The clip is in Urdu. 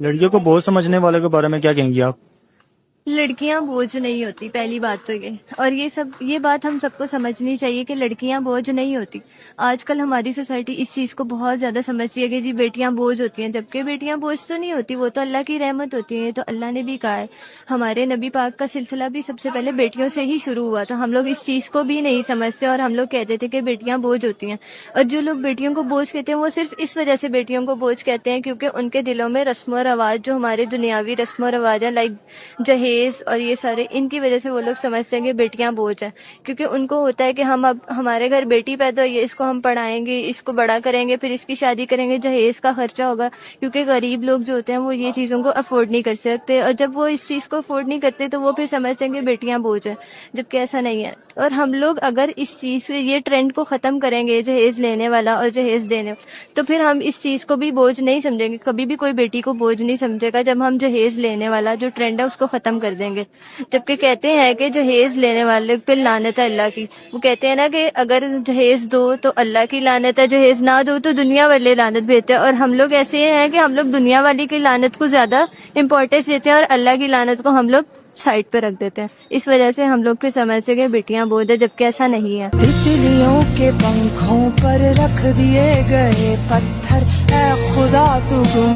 لڑکیوں کو بہت سمجھنے والوں کے بارے میں کیا کہیں گی آپ؟ لڑکیاں بوجھ نہیں ہوتی، پہلی بات تو اور یہ بات ہم سب کو سمجھنی چاہیے کہ لڑکیاں بوجھ نہیں ہوتی۔ آج کل ہماری سوسائٹی اس چیز کو بہت زیادہ سمجھتی ہے کہ جی بیٹیاں بوجھ ہوتی ہیں، جبکہ بیٹیاں بوجھ تو نہیں ہوتی، وہ تو اللہ کی رحمت ہوتی ہیں۔ تو اللہ نے بھی کہا ہے، ہمارے نبی پاک کا سلسلہ بھی سب سے پہلے بیٹیوں سے ہی شروع ہوا تھا۔ ہم لوگ اس چیز کو بھی نہیں سمجھتے اور ہم لوگ کہتے تھے کہ بیٹیاں بوجھ ہوتی ہیں، اور جو لوگ بیٹیوں کو بوجھ کہتے ہیں وہ صرف اس وجہ سے بیٹیوں کو بوجھ کہتے ہیں کیونکہ ان کے دلوں میں رسم و رواج، جو ہمارے دنیاوی رسم و رواج ہیں، لائک جہیز اور یہ سارے، ان کی وجہ سے وہ لوگ سمجھتے ہیں کہ بیٹیاں بوجھ ہیں، کیونکہ ان کو ہوتا ہے کہ اب ہمارے گھر بیٹی پیدا ہوئی ہے، اس کو ہم پڑھائیں گے، اس کو بڑا کریں گے، پھر اس کی شادی کریں گے، جہیز کا خرچہ ہوگا، کیونکہ غریب لوگ جو ہوتے ہیں وہ یہ چیزوں کو افورڈ نہیں کر سکتے، اور جب وہ اس چیز کو افورڈ نہیں کرتے تو وہ پھر سمجھتے ہیں کہ بیٹیاں بوجھ ہیں، جبکہ ایسا نہیں ہے۔ اور ہم لوگ اگر اس چیز سے یہ ٹرینڈ کو ختم کریں گے، جہیز لینے والا اور جہیز دینے، تو پھر ہم اس چیز کو بھی بوجھ نہیں سمجھیں گے، کبھی بھی کوئی بیٹی کو بوجھ نہیں سمجھے گا جب ہم جہیز لینے والا جو ٹرینڈ ہے اس کو ختم کر دیں گے۔ جبکہ کہتے ہیں کہ جہیز لینے والے پہ لعنت ہے اللہ کی، وہ کہتے ہیں نا کہ اگر جہیز دو تو اللہ کی لعنت ہے، جہیز نہ دو تو دنیا والے لعنت بھیجتے ہیں، اور ہم لوگ ایسے ہیں کہ ہم لوگ دنیا والی کی لعنت کو زیادہ امپورٹینس دیتے ہیں اور اللہ کی لعنت کو ہم لوگ سائڈ پہ رکھ دیتے ہیں۔ اس وجہ سے ہم لوگ پھر سمجھتے ہیں کہ بیٹیاں بوجھ ہے، جبکہ ایسا نہیں ہے۔ تتلیوں کے پنکھوں پر رکھ دیے گئے پتھر، اے خدا تو گم